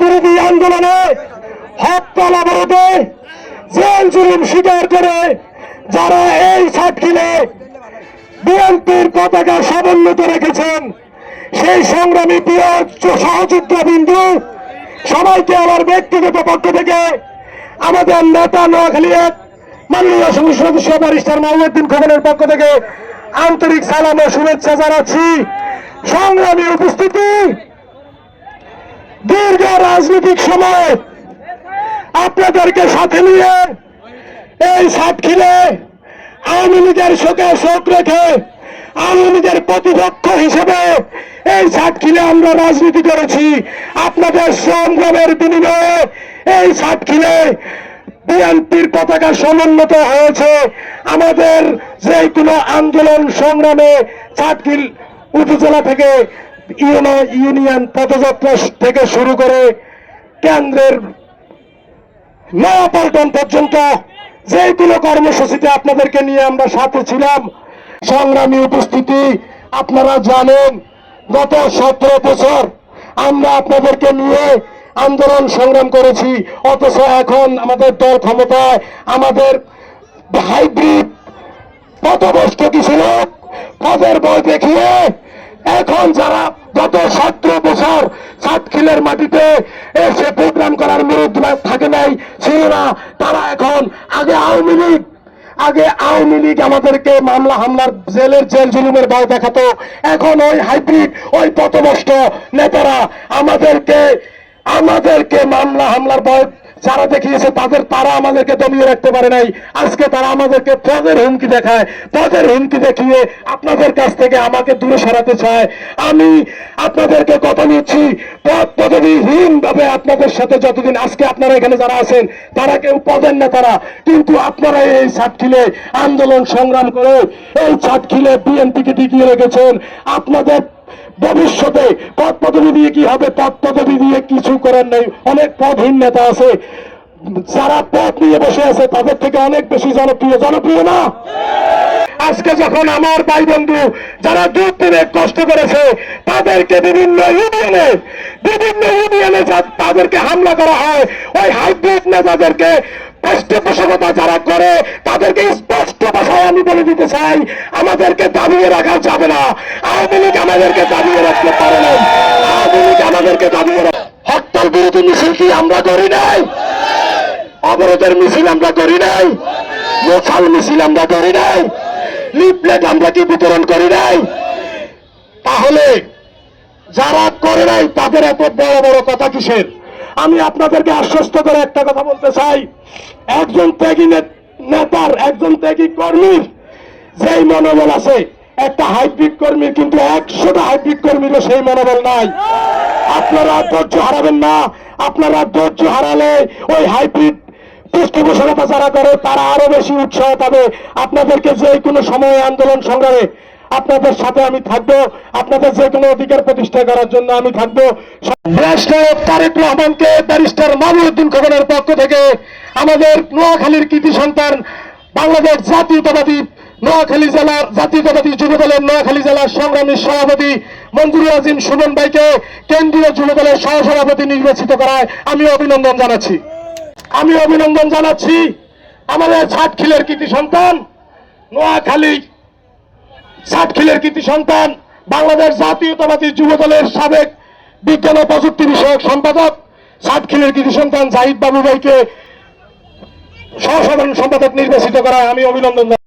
বিরোধী আন্দোলনে হরতাল অবরোধে জেল জুলুম স্বীকার করে যারা এই সাতক্ষীরে বিএনপির পতাকা সমুন্নত রেখেছেন, সেই সংগ্রামী প্রিয় সহযোদ্ধা বিন্দু সবাইকে আমার ব্যক্তিগত পক্ষ থেকে আমাদের নেতা নোয়াখালী এক মাননীয় সংসদ সদস্য ব্যারিস্টার মাহমুদ্দিন খোকনের পক্ষ থেকে আন্তরিক সালাম ও শুভেচ্ছা জানাচ্ছি। সংগ্রামী উপস্থিতি, দীর্ঘ রাজনৈতিক সময় আপনাদেরকে সাথে নিয়ে এই সাতক্ষীরে আওয়ামী লীগের শোক রেখে আওয়ামী লীগের প্রতিপক্ষ হিসেবে এই সাতক্ষীরে আমরা রাজনীতি করেছি। আপনাদের সংগ্রামের বিনিময়ে এই সাতক্ষীরে বিএনপির পতাকা সমুন্নত হয়েছে। আমাদের যে কোনো আন্দোলন সংগ্রামে সাতক্ষীর উপজেলা থেকে ইউনিয়ন পদযাত্রা থেকে শুরু করে কেন্দ্রের নয়াপল্টন পর্যন্ত যে কোনো কর্মসূচিতে আপনাদেরকে নিয়ে আমরা সাথে ছিলাম। সংগ্রামী উপস্থিতি, আপনারা জানেন গত 17 বছর আমরা আপনাদেরকে নিয়ে আন্দোলন সংগ্রাম করেছি, অথচ এখন আমাদের দল ক্ষমতায় আমাদের হাইব্রিড পথভ্রষ্ট কিছু লোক পদের বই দেখিয়ে এখন যারা গত 17 বছর সাতক্ষীরের মাটিতে এসে প্রোগ্রাম করার মুরুদ থাকে নাই ছিল না, তারা এখন আগে আওয়ামী লীগ আমাদেরকে মামলা হামলার জেল জুলুমের ভয় দেখাতো, এখন ওই হাইব্রিড ওই পথভ্রষ্ট নেতারা আমাদেরকে মামলা হামলার ভয় যারা দেখিয়েছে তারা আমাদেরকে দমিয়ে রাখতে পারে নাই। আজকে তারা আমাদেরকে পদের হুমকি দেখায়, পদের হুমকি দেখিয়ে আপনাদের কাছ থেকে আমাকে দূরে সরাতে চায়। আমি আপনাদেরকে কথা দিচ্ছি, পদ পদবিহীন ভাবে আপনাদের সাথে যতদিন আজকে আপনারা এখানে যারা আছেন তারা কেউ পদের না তারা, কিন্তু আপনারা এই সাতক্ষীরে আন্দোলন সংগ্রাম করে এই সাতক্ষীরে বিএনপিকে টিকিয়ে রেখেছেন। আপনাদের ভবিষ্যতে পদ পদবি দিয়ে কি হবে? পদ পদবি দিয়ে কিছু করার নেই। অনেক পদহীন নেতা আছে যারা পদ নিয়ে বসে আছে, তাদের থেকে অনেক বেশি জনপ্রিয় না। আজকে যখন আমার ভাই বন্ধু যারা দুধ দিনে কষ্ট করেছে তাদেরকে বিভিন্ন ইউনিয়নে তাদেরকে হামলা করা হয়, ওই হাইব্রিড নেতাদেরকে পৃষ্ঠপোষকতা যারা করে তাদেরকে স্পষ্ট ভাষায় আমি বলে দিতে চাই, আমাদেরকে দাবিয়ে রাখা যাবে না। আওয়ামী লীগ আমাদেরকে দাবিয়ে রাখতে পারে না। আওয়ামী লীগ আমাদেরকে দাবিয়ে হরতাল বিরোধী মিছিল কি আমরা করি নাই? অবরোধের মিছিল আমরা করি নাই? মোছাল মিছিল আমরা করি নাই? লিফলেট আমরা কি বিতরণ করি নাই? তাহলে যারা করে নাই তাদের এত বড় বড় কথা কিসের? আমি আপনাদেরকে আশ্বস্ত করে একটা কথা বলতে চাই, একজন ত্যাগী নেতার, একজন ত্যাগী কর্মীর যেই মনোবল আছে, একটা হাইব্রিড কর্মীর কিন্তু 100টা হাইব্রিড কর্মীরও সেই মনোবল নাই। আপনারা ধৈর্য হারাবেন না। আপনারা ধৈর্য হারালে ওই হাইব্রিড পৃষ্ঠপোষকতা যারা করে তারা আরো বেশি উৎসাহ পাবে। আপনাদেরকে যে কোনো সময়ে আন্দোলন সংগ্রামে আপনাদের সাথে আমি থাকবো, আপনাদের যে কোনো অধিকার প্রতিষ্ঠা করার জন্য আমি থাকবো। রাষ্ট্রনায়ক তারেক রহমানকে ব্যারিস্টার মাহমুদ্দিন খোকনের পক্ষ থেকে আমাদের নোয়াখালীর কৃতি সন্তান বাংলাদেশ জাতীয়তাবাদী যুবদলের নোয়াখালী জেলার সংগ্রামী সভাপতি মঞ্জুরুল আজিম সুমন ভাইকে কেন্দ্রীয় যুবদলের সহসভাপতি নির্বাচিত করায় আমি অভিনন্দন জানাচ্ছি। আমাদের সাতক্ষীরের কৃতি সন্তান, নোয়াখালী সাতক্ষীরের কৃতি সন্তান বাংলাদেশ জাতীয়তাবাদী যুবদলের সাবেক বিজ্ঞান ও প্রযুক্তি বিষয়ক সম্পাদক সাতক্ষীরের কৃতি সন্তান জাহিদ বাবু ভাইকে সহসাধারণ সম্পাদক নির্বাচিত করায় আমি অভিনন্দন জানাচ্ছি।